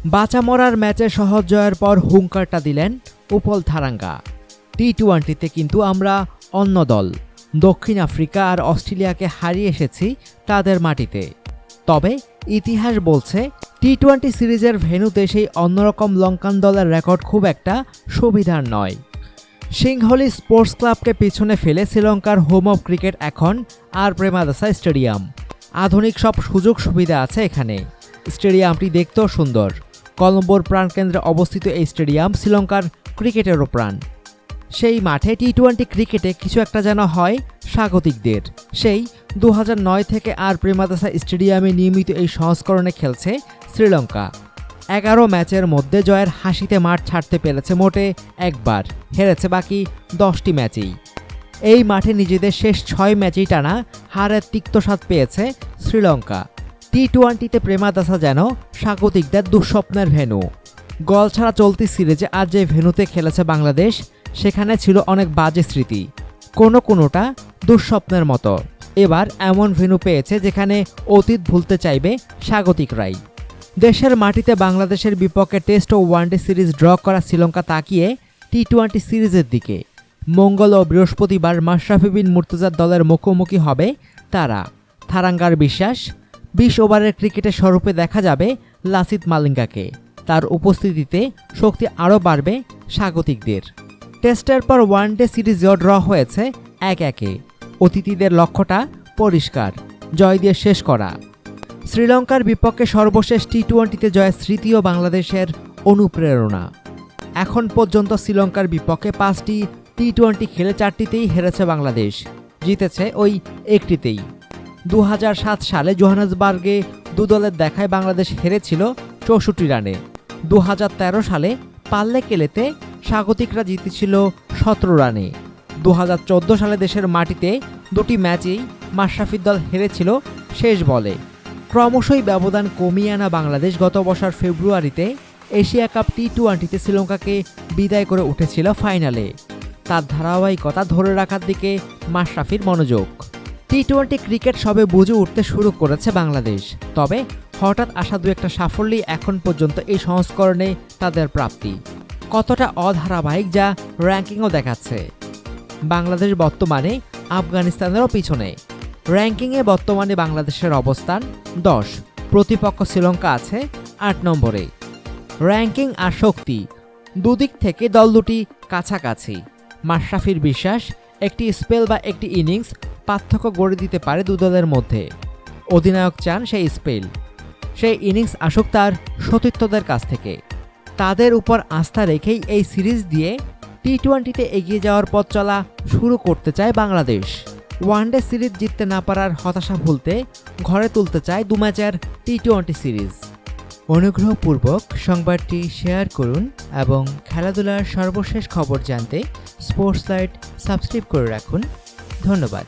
বাঁচা মরার ম্যাচে সহজ জয়ের পর হুঙ্কারটা দিলেন উপুল থারাঙ্গা। টি-20তে কিন্তু আমরা অন্য দল, দক্ষিণ আফ্রিকা আর অস্ট্রেলিয়াকে হারিয়ে এসেছি তাদের মাটিতে। তবে ইতিহাস বলছে টি-20 সিরিজের ভেন্যুতে সেই অন্যরকম লঙ্কান দলের রেকর্ড খুব একটা সুবিধার নয়। সিংহলী স্পোর্টস ক্লাবকে পিছনে ফেলে শ্রীলঙ্কার হোম অফ ক্রিকেট এখন আর প্রেমাদাসা স্টেডিয়াম। আধুনিক সব সুযোগ সুবিধা আছে এখানে। স্টেডিয়ামটি দেখতেও সুন্দর। কলম্বোর প্রাণকেন্দ্রে অবস্থিত এই স্টেডিয়াম শ্রীলঙ্কার ক্রিকেটেরও প্রাণ। সেই মাঠে টি-20 ক্রিকেটে কিছু একটা যেন হয় স্বাগতিকদের। সেই 2009 থেকে আর প্রেমাদাসা স্টেডিয়ামে নিয়মিত এই সংস্করণে খেলছে শ্রীলঙ্কা। 11 ম্যাচের মধ্যে জয়ের হাসিতে মাঠ ছাড়তে পেরেছে মোটে একবার, হেরেছে বাকি 10টি ম্যাচেই। এই মাঠে নিজেদের শেষ 6 ম্যাচেই টানা হারের তিক্ত স্বাদ পেয়েছে শ্রীলঙ্কা। টি-20তে প্রেমাদাসা যেন স্বাগতিকদের দুঃস্বপ্নের ভেন্যু। গল ছাড়া চলতি সিরিজে আজ যে ভেন্যুতে খেলেছে বাংলাদেশ, সেখানে ছিল অনেক বাজে স্মৃতি, কোনোটা দুঃস্বপ্নের মতো। এবার এমন ভেন্যু পেয়েছে যেখানে অতীত ভুলতে চাইবে স্বাগতিকরাই। দেশের মাটিতে বাংলাদেশের বিপক্ষে টেস্ট ও ওয়ানডে সিরিজ ড্র করা শ্রীলঙ্কা তাকিয়ে টি-20 সিরিজের দিকে। মঙ্গল ও বৃহস্পতিবার মাশরাফি বিন মুর্তজার দলের মুখোমুখি হবে তারা। থারাঙ্গার বিশ্বাস, 20 ওভারের ক্রিকেটের স্বরূপে দেখা যাবে লাসিথ মালিঙ্গাকে। তার উপস্থিতিতে শক্তি আরও বাড়বে স্বাগতিকদের। টেস্টের পর ওয়ানডে সিরিজও ড্র হয়েছে 1-1। অতিথিদের লক্ষ্যটা পরিষ্কার, জয় দিয়ে শেষ করা। শ্রীলঙ্কার বিপক্ষে সর্বশেষ টি-20তে জয়ের স্মৃতিও বাংলাদেশের অনুপ্রেরণা। এখন পর্যন্ত শ্রীলঙ্কার বিপক্ষে 5টি টি-20 খেলে 4টিতেই হেরেছে বাংলাদেশ, জিতেছে ওই একটিতেই। 2007 সালে জোহানেসবার্গে দুদলের দেখায় বাংলাদেশ হেরেছিল 64 রানে। 2013 সালে পাল্লে কেলেতে স্বাগতিকরা জিতেছিল 17 রানে। 2014 সালে দেশের মাটিতে 2টি ম্যাচেই মাশরাফির দল হেরেছিল শেষ বলে। ক্রমশই ব্যবধান কমিয়ে আনা বাংলাদেশ গত বছর ফেব্রুয়ারিতে এশিয়া কাপ টি-20তে শ্রীলঙ্কাকে বিদায় করে উঠেছিল ফাইনালে। তার ধারাবাহিকতা ধরে রাখার দিকে মাশরাফির মনোযোগ। টি-20 ক্রিকেট সবে বুঝে উঠতে শুরু করেছে বাংলাদেশ। তবে হঠাৎ আসা দু একটা সাফল্যই এখন পর্যন্ত এই সংস্করণে তাদের প্রাপ্তি। কতটা অধারাবাহিক যা র্যাঙ্কিংও দেখাচ্ছে। বাংলাদেশ বর্তমানে আফগানিস্তানেরও পিছনে। র্যাঙ্কিংয়ে বর্তমানে বাংলাদেশের অবস্থান 10, প্রতিপক্ষ শ্রীলঙ্কা আছে 8 নম্বরে। র্যাঙ্কিং আর শক্তি দুদিক থেকে দল দুটি কাছাকাছি। মাশরাফির বিশ্বাস, একটি স্পেল বা একটি ইনিংস পার্থক্য গড়ে দিতে পারে দুদলের মধ্যে। অধিনায়ক চান সেই স্পেল, সেই ইনিংস আসুক তার সতীর্থদের কাছ থেকে। তাদের উপর আস্থা রেখেই এই সিরিজ দিয়ে টি-20তে এগিয়ে যাওয়ার পথ চলা শুরু করতে চায় বাংলাদেশ। ওয়ানডে সিরিজ জিততে না পারার হতাশা ভুলতে ঘরে তুলতে চায় 2 ম্যাচের টি-20 সিরিজ। অনুগ্রহপূর্বক সংবাদটি শেয়ার করুন এবং খেলাধুলার সর্বশেষ খবর জানতে স্পোর্টস লাইট সাবস্ক্রাইব করে রাখুন। ধন্যবাদ।